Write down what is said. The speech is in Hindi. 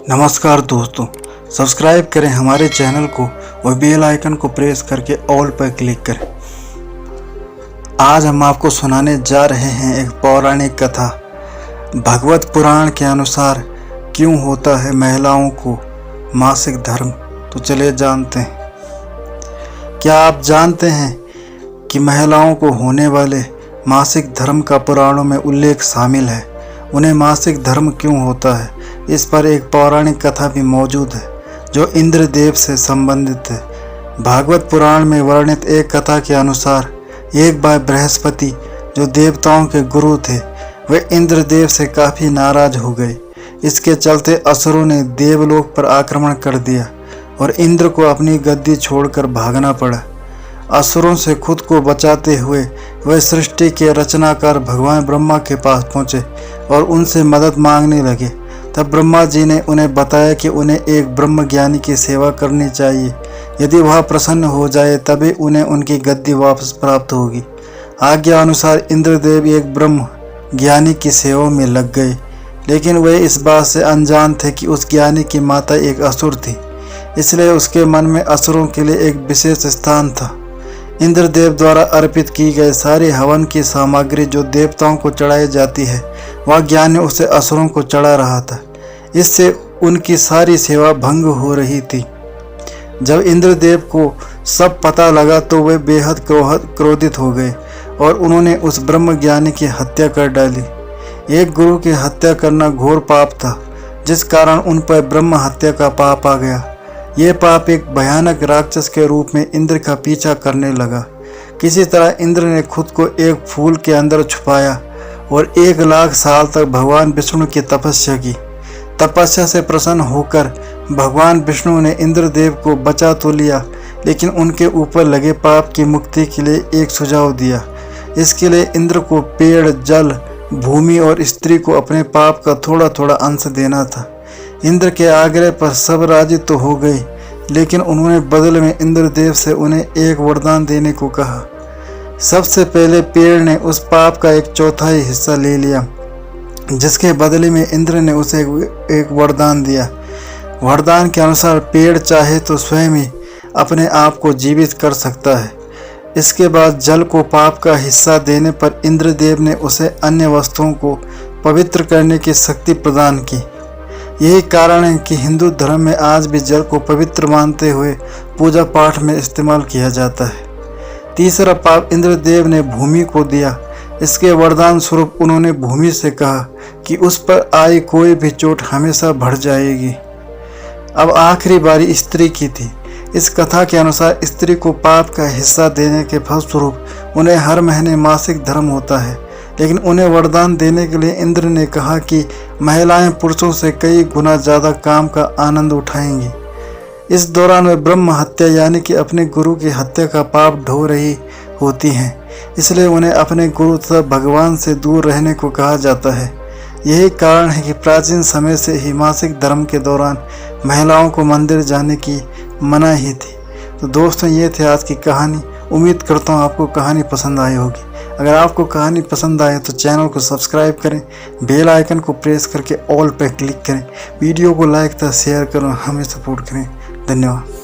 नमस्कार दोस्तों, सब्सक्राइब करें हमारे चैनल को और बेल आइकन को प्रेस करके ऑल पर क्लिक करें। आज हम आपको सुनाने जा रहे हैं एक पौराणिक कथा। भगवत पुराण के अनुसार क्यों होता है महिलाओं को मासिक धर्म, तो चलिए जानते हैं। क्या आप जानते हैं कि महिलाओं को होने वाले मासिक धर्म का पुराणों में उल्लेख शामिल है? उन्हें मासिक धर्म क्यों होता है, इस पर एक पौराणिक कथा भी मौजूद है जो इंद्रदेव से संबंधित है। भागवत पुराण में वर्णित एक कथा के अनुसार एक बार बृहस्पति, जो देवताओं के गुरु थे, वे इंद्रदेव से काफ़ी नाराज हो गए। इसके चलते असुरों ने देवलोक पर आक्रमण कर दिया और इंद्र को अपनी गद्दी छोड़कर भागना पड़ा। असुरों से खुद को बचाते हुए वे सृष्टि के रचनाकार भगवान ब्रह्मा के पास पहुँचे और उनसे मदद मांगने लगे। तब ब्रह्मा जी ने उन्हें बताया कि उन्हें एक ब्रह्म ज्ञानी की सेवा करनी चाहिए। यदि वह प्रसन्न हो जाए तभी उन्हें उनकी गद्दी वापस प्राप्त होगी। आज्ञा अनुसार इंद्रदेव एक ब्रह्म ज्ञानी की सेवा में लग गए, लेकिन वे इस बात से अनजान थे कि उस ज्ञानी की माता एक असुर थी, इसलिए उसके मन में असुरों के लिए एक विशेष स्थान था। इंद्रदेव द्वारा अर्पित की गई सारी हवन की सामग्री जो देवताओं को चढ़ाई जाती है, वह ज्ञानी उसे असुरों को चढ़ा रहा था। इससे उनकी सारी सेवा भंग हो रही थी। जब इंद्रदेव को सब पता लगा तो वे बेहद क्रोधित हो गए और उन्होंने उस ब्रह्म ज्ञानी की हत्या कर डाली। एक गुरु की हत्या करना घोर पाप था, जिस कारण उन पर ब्रह्म हत्या का पाप आ गया। ये पाप एक भयानक राक्षस के रूप में इंद्र का पीछा करने लगा। किसी तरह इंद्र ने खुद को एक फूल के अंदर छुपाया और 1,00,000 साल तक भगवान विष्णु की तपस्या की। तपस्या से प्रसन्न होकर भगवान विष्णु ने इंद्रदेव को बचा तो लिया, लेकिन उनके ऊपर लगे पाप की मुक्ति के लिए एक सुझाव दिया। इसके लिए इंद्र को पेड़, जल, भूमि और स्त्री को अपने पाप का थोड़ा थोड़ा अंश देना था। इंद्र के आग्रह पर सब राजी तो हो गए, लेकिन उन्होंने बदले में इंद्रदेव से उन्हें एक वरदान देने को कहा। सबसे पहले पेड़ ने उस पाप का 1/4 हिस्सा ले लिया, जिसके बदले में इंद्र ने उसे एक वरदान दिया। वरदान के अनुसार पेड़ चाहे तो स्वयं ही अपने आप को जीवित कर सकता है। इसके बाद जल को पाप का हिस्सा देने पर इंद्रदेव ने उसे अन्य वस्तुओं को पवित्र करने की शक्ति प्रदान की। यही कारण है कि हिंदू धर्म में आज भी जल को पवित्र मानते हुए पूजा पाठ में इस्तेमाल किया जाता है। तीसरा पाप इंद्रदेव ने भूमि को दिया। इसके वरदान स्वरूप उन्होंने भूमि से कहा कि उस पर आई कोई भी चोट हमेशा बढ़ जाएगी। अब आखिरी बारी स्त्री की थी। इस कथा के अनुसार स्त्री को पाप का हिस्सा देने के फलस्वरूप उन्हें हर महीने मासिक धर्म होता है, लेकिन उन्हें वरदान देने के लिए इंद्र ने कहा कि महिलाएं पुरुषों से कई गुना ज़्यादा काम का आनंद उठाएंगी। इस दौरान वे ब्रह्म हत्या यानी कि अपने गुरु की हत्या का पाप ढो रही होती हैं, इसलिए उन्हें अपने गुरु तथा भगवान से दूर रहने को कहा जाता है। यही कारण है कि प्राचीन समय से ही मासिक धर्म के दौरान महिलाओं को मंदिर जाने की मनाही थी। तो दोस्तों, ये थे आज की कहानी। उम्मीद करता हूँ आपको कहानी पसंद आई होगी। अगर आपको कहानी पसंद आए तो चैनल को सब्सक्राइब करें, बेल आइकन को प्रेस करके ऑल पर क्लिक करें, वीडियो को लाइक तथा शेयर करें, हमें सपोर्ट करें। धन्यवाद।